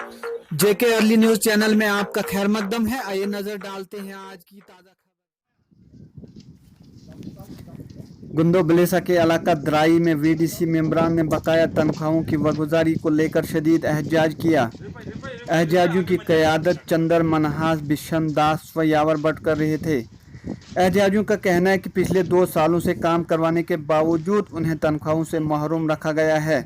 जेके early news channel में आपका खैर मकदम है। आइए नजर डालते हैं आज की ताजा खबर। गुंदो बलेसा के इलाका द्राई में वीडीसी मेंबरान ने बकाया तनख्वाहों की वगुजारी को लेकर शदीद एहतजाज किया। एहतजाजियों की क़यादत चंदर मनहास बिशन दास व यावर भट्ट कर रहे थे। एहतजाजियों का कहना है कि पिछले 2 सालों से काम करवाने के बावजूद उन्हें तनख्वाहों से महरूम रखा गया है।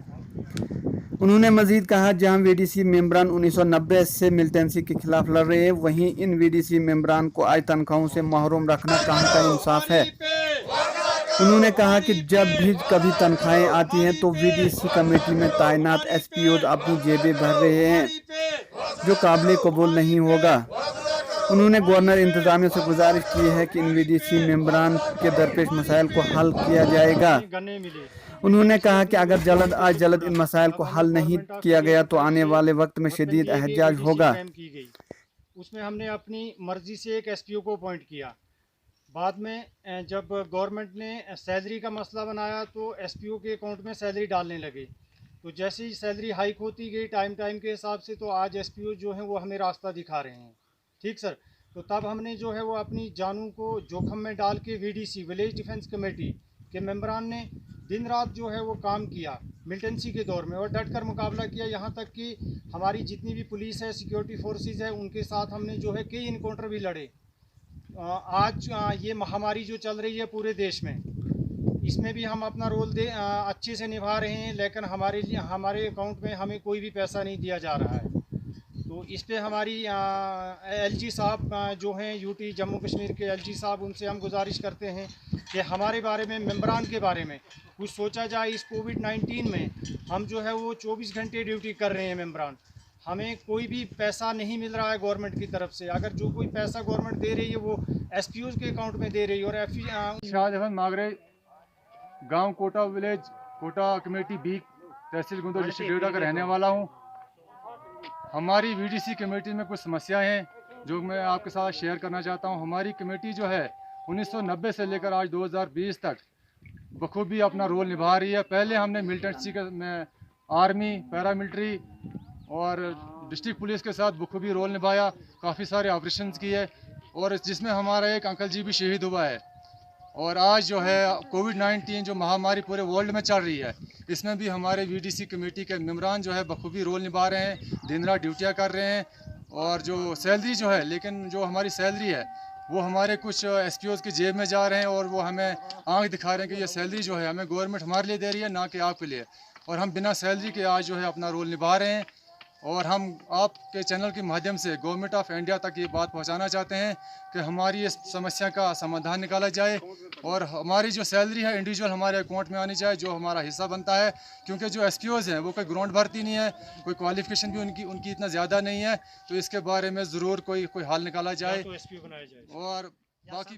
उन्होंने मजीद कहा, जहां वीडीसी मेंबरान 1990 से मिलिटेंसी के खिलाफ लड़ रहे हैं, वहीं इन वीडीसी मेंबरान को आज तनख्वाहों से महरूम रखना कहां का इंसाफ है। उन्होंने कहा कि जब भी कभी तनख्वाहें आती हैं तो वीडीसी कमेटी में तैनात एसपीओ अपनी जेबें भर रहे हैं, जो काबिल कबूल नहीं होगा। उन्होंने गवर्नर इंतजामिया से गुजारिश की है कि इन वीडीसी मेंबरान के दरपेश मसाइल को हल किया जाएगा। उन्होंने कहा कि अगर जल्द इन मसाइल को हल नहीं किया गया तो आने वाले वक्त में शदीद एहतजाज होगा। उसमें हमने अपनी मर्जी से एक एसपीओ को अपॉइंट किया। बाद में जब गवर्नमेंट ने सैलरी का मसला बनाया तो एसपीओ के अकाउंट में सैलरी डालने लगे। तो जैसे ही सैलरी हाइक होती गई टाइम के हिसाब से, तो आज एसपीओ जो हैं वो हमें रास्ता दिखा रहे हैं। ठीक सर। तो तब हमने जो है वो अपनी जानों को जोखम में डाल के वीडीसी विलेज डिफेंस कमेटी के मेंबरान ने दिन रात जो है वो काम किया मिलिटेंसी के दौर में, और डट कर मुकाबला किया। यहाँ तक कि हमारी जितनी भी पुलिस है, सिक्योरिटी फोर्सेस है, उनके साथ हमने जो है कई इनकाउंटर भी लड़े। आज ये महामारी जो चल रही है पूरे देश में, इसमें भी हम अपना रोल अच्छे से निभा रहे हैं, लेकिन हमारे अकाउंट में हमें कोई भी पैसा नहीं दिया जा रहा है। तो इस पे हमारी एलजी साहब जो हैं यूटी जम्मू कश्मीर के एलजी साहब, उनसे हम गुजारिश करते हैं कि हमारे बारे में, मेंबरान के बारे में कुछ सोचा जाए। इस कोविड-19 में हम जो है वो 24 घंटे ड्यूटी कर रहे हैं मेंबरान, हमें कोई भी पैसा नहीं मिल रहा है गवर्नमेंट की तरफ से। अगर जो कोई पैसा गवर्नमेंट दे रही है वो एसपीओ के अकाउंट में दे रही है। और शाद अहमद मागरे, गांव Kota village, Kota committee B, तहसील गुंदो, डिस्ट्रिक्ट डोडा का रहने वाला हूं। हमारी वीडीसी कमेटी में कुछ समस्याएं हैं जो मैं आपके साथ शेयर करना चाहता हूं। हमारी कमेटी जो है 1990 से लेकर आज 2020 तक बखूबी अपना रोल निभा रही है। पहले हमने मिलिटेंसी में आर्मी, पैरामिलिट्री और डिस्ट्रिक्ट पुलिस के साथ बखूबी रोल निभाया, काफ़ी सारे ऑपरेशंस किए, और जिसमें हमारा एक अंकल जी भी शहीद हुआ है। और आज जो है कोविड-19 जो महामारी पूरे वर्ल्ड में चल रही है, इसमें भी हमारे वीडीसी कमेटी के मेंबरान जो है बखूबी रोल निभा रहे हैं, दिन रात ड्यूटियाँ कर रहे हैं। और जो सैलरी जो है, लेकिन जो हमारी सैलरी है वो हमारे कुछ एसपीओज़ की जेब में जा रहे हैं, और वो हमें आंख दिखा रहे हैं कि ये सैलरी जो है हमें गवर्नमेंट हमारे लिए दे रही है, ना कि आपके लिए। और हम बिना सैलरी के आज जो है अपना रोल निभा रहे हैं। और हम आपके चैनल के माध्यम से गवर्नमेंट ऑफ इंडिया तक ये बात पहुंचाना चाहते हैं कि हमारी इस समस्या का समाधान निकाला जाए, और हमारी जो सैलरी है इंडिविजुअल हमारे अकाउंट में आनी चाहिए, जो हमारा हिस्सा बनता है। क्योंकि जो एसपीओज़ हैं वो कोई ग्राउंड भर्ती नहीं है, कोई क्वालिफिकेशन भी उनकी इतना ज़्यादा नहीं है। तो इसके बारे में ज़रूर कोई हल निकाला जाए, तो एसपीओ बनाया जाए। और बाकी